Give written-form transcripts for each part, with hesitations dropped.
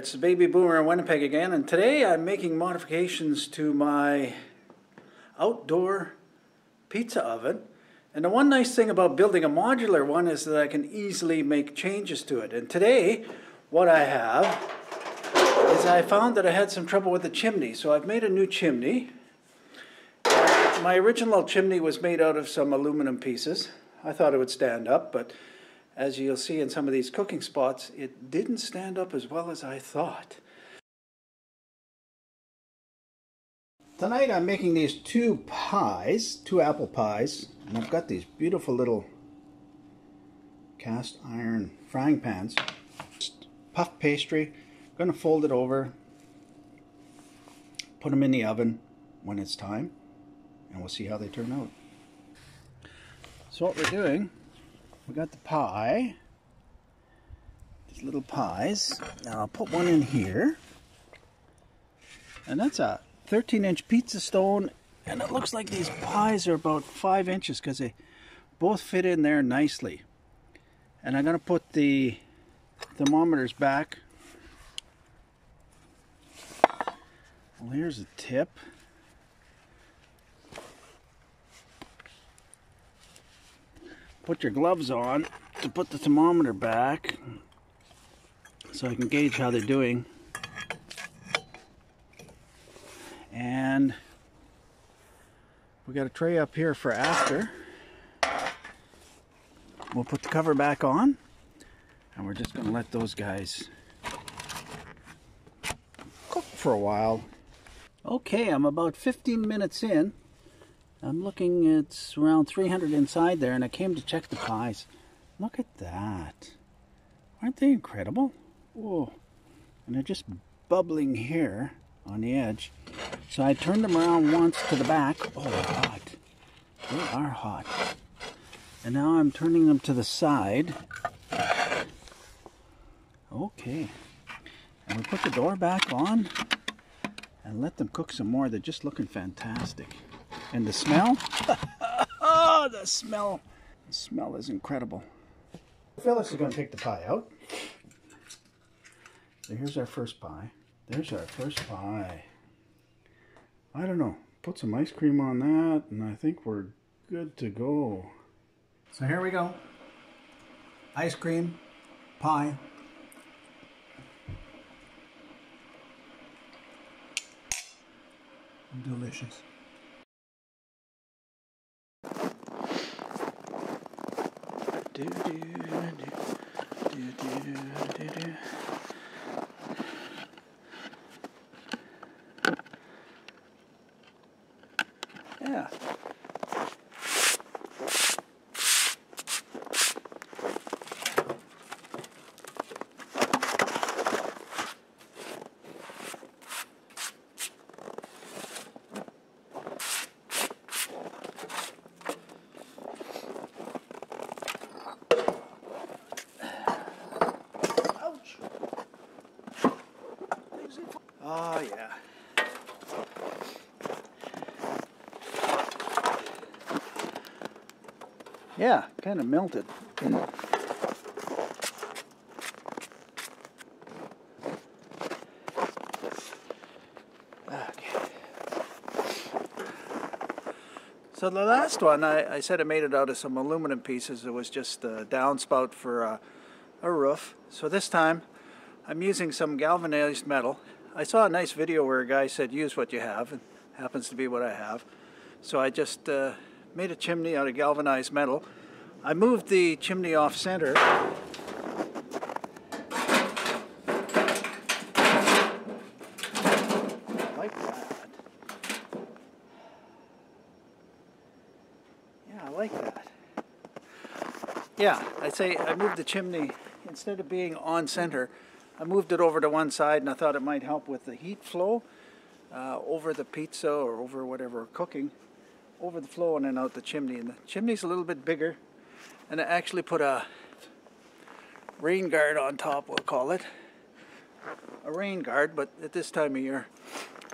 it's Baby Boomer in Winnipeg again, and today I'm making modifications to my outdoor pizza oven. And the one nice thing about building a modular one is that I can easily make changes to it. And today what I have is I found that I had some trouble with the chimney, so I've made a new chimney. My original chimney was made out of some aluminum pieces. I thought it would stand up, but as you'll see in some of these cooking spots, it didn't stand up as well as I thought. Tonight I'm making these two apple pies, and I've got these beautiful little cast iron frying pans. Just puff pastry, I'm going to fold it over, put them in the oven when it's time, and we'll see how they turn out. So what we're doing, we got the pie, these little pies. Now I'll put one in here, and that's a 13-inch pizza stone, and it looks like these pies are about 5 inches because they both fit in there nicely. And I'm going to put the thermometers back. Well, here's a tip. Put your gloves on to put the thermometer back so I can gauge how they're doing. And we got a tray up here for after. We'll put the cover back on, and we're just going to let those guys cook for a while. Okay, I'm about 15 minutes in. I'm looking, it's around 300 inside there, and I came to check the pies. Look at that. Aren't they incredible? Whoa. And they're just bubbling here on the edge. So I turned them around once to the back. Oh, they're hot. They are hot. And now I'm turning them to the side. Okay. And we put the door back on and let them cook some more. They're just looking fantastic. And the smell? Oh, the smell. The smell is incredible. Phyllis is going to take the pie out. So here's our first pie. There's our first pie. I don't know. Put some ice cream on that, and I think we're good to go. So here we go. Ice cream, pie. Delicious. Yeah. Ouch. Oh yeah. Yeah, kind of melted. Okay. So the last one, I said I made it out of some aluminum pieces. It was just a downspout for a roof. So this time, I'm using some galvanized metal. I saw a nice video where a guy said use what you have, and it happens to be what I have. So I just made a chimney out of galvanized metal. I moved the chimney off center. Like that. Yeah, I like that. Yeah, I'd say I moved the chimney, instead of being on center, I moved it over to one side, and I thought it might help with the heat flow over the pizza or over whatever we're cooking. Over the flow and then out the chimney. And the chimney's a little bit bigger, and I actually put a rain guard on top, we'll call it. A rain guard, but at this time of year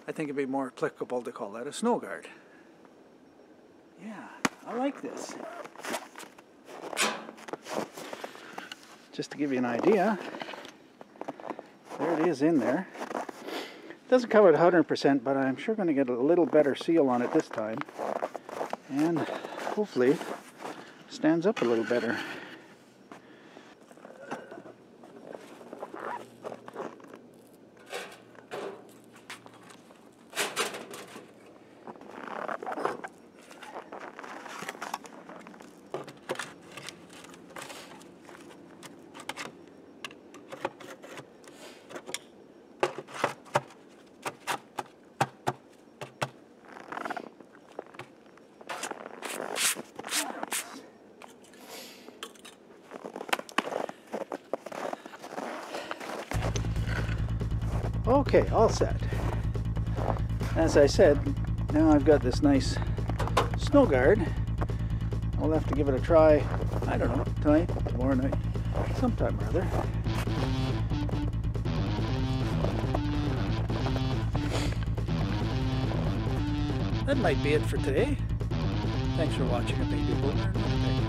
I think it'd be more applicable to call that a snow guard. Yeah, I like this. Just to give you an idea, There it is in there. Doesn't cover it 100%, but I'm sure going to get a little better seal on it this time. And hopefully stands up a little better. Okay, all set. As I said, now I've got this nice snow guard. I'll have to give it a try, I don't know, tonight, tomorrow night, sometime or other. That might be it for today. Thanks for watching A Baby Boomer in Winnipeg.